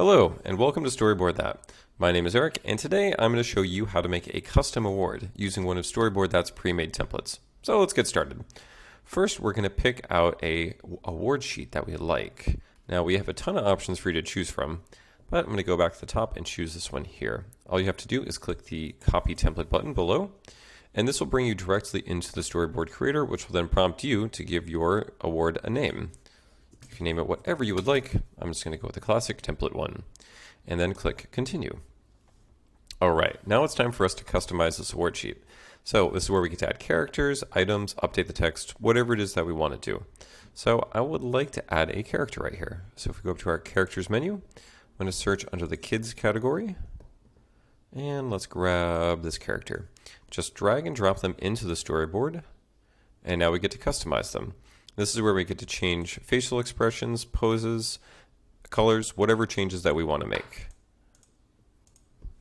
Hello, and welcome to Storyboard That. My name is Eric, and today I'm going to show you how to make a custom award using one of Storyboard That's pre-made templates. So let's get started. First, we're going to pick out a award sheet that we like. Now, we have a ton of options for you to choose from, but I'm going to go back to the top and choose this one here. All you have to do is click the Copy Template button below, and this will bring you directly into the Storyboard Creator, which will then prompt you to give your award a name. You can name it whatever you would like. I'm just going to go with the classic template one and then click continue. All right, now it's time for us to customize this award sheet. So this is where we get to add characters, items, update the text, whatever it is that we want to do. So I would like to add a character right here. So if we go up to our characters menu, I'm going to search under the kids category and let's grab this character. Just drag and drop them into the storyboard and now we get to customize them. This is where we get to change facial expressions, poses, colors, whatever changes that we want to make.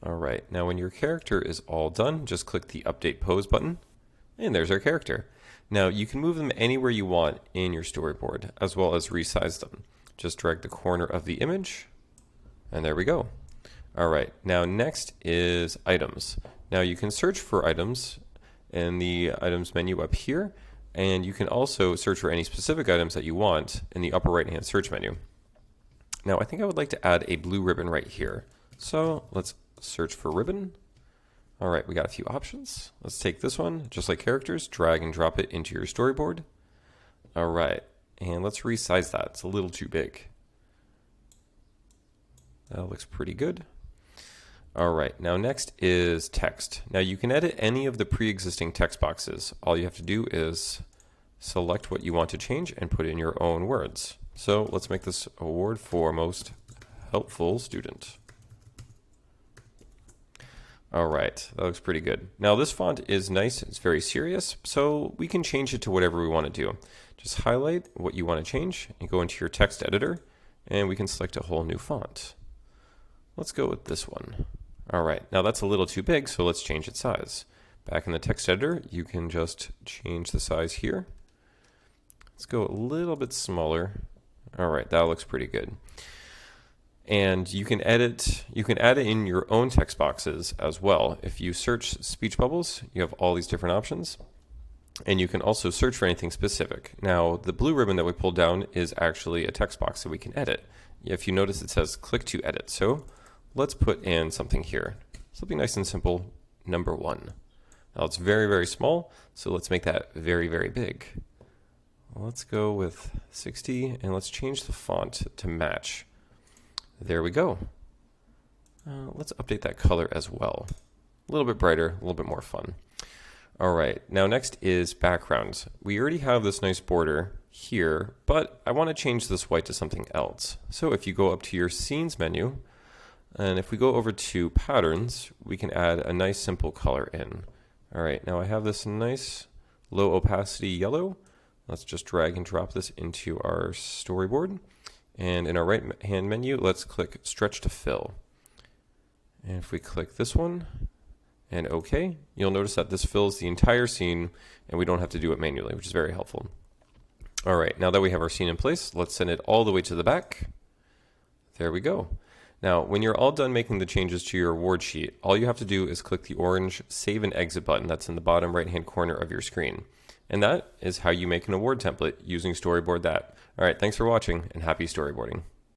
All right, now when your character is all done, just click the Update Pose button, and there's our character. Now you can move them anywhere you want in your storyboard, as well as resize them. Just drag the corner of the image, and there we go. All right, now next is items. Now you can search for items in the items menu up here, and you can also search for any specific items that you want in the upper right-hand search menu. Now, I think I would like to add a blue ribbon right here. So let's search for ribbon. All right, we got a few options. Let's take this one, just like characters, drag and drop it into your storyboard. All right, and let's resize that. It's a little too big. That looks pretty good. All right, now next is text. Now you can edit any of the pre-existing text boxes. All you have to do is select what you want to change and put in your own words. So let's make this award for most helpful student. All right, that looks pretty good. Now this font is nice, it's very serious, so we can change it to whatever we want to do. Just highlight what you want to change and go into your text editor, and we can select a whole new font. Let's go with this one. All right, now that's a little too big, so let's change its size. Back in the text editor, you can just change the size here. Let's go a little bit smaller. All right, that looks pretty good. And you can add it in your own text boxes as well. If you search speech bubbles, you have all these different options. And you can also search for anything specific. Now, the blue ribbon that we pulled down is actually a text box that we can edit. If you notice, it says click to edit. So let's put in something here. Something nice and simple, number 1. Now it's very, very small, so let's make that very, very big. Let's go with 60, and let's change the font to match. There we go. Let's update that color as well. A little bit brighter, a little bit more fun. All right, now next is backgrounds. We already have this nice border here, but I want to change this white to something else. So if you go up to your scenes menu, and if we go over to patterns, we can add a nice simple color in. All right, now I have this nice low opacity yellow. Let's just drag and drop this into our storyboard. And in our right hand menu, let's click stretch to fill. And if we click this one and OK, you'll notice that this fills the entire scene and we don't have to do it manually, which is very helpful. All right, now that we have our scene in place, let's send it all the way to the back. There we go. Now, when you're all done making the changes to your award sheet, all you have to do is click the orange Save and Exit button that's in the bottom right-hand corner of your screen. And that is how you make an award template using Storyboard That. All right, thanks for watching and happy storyboarding.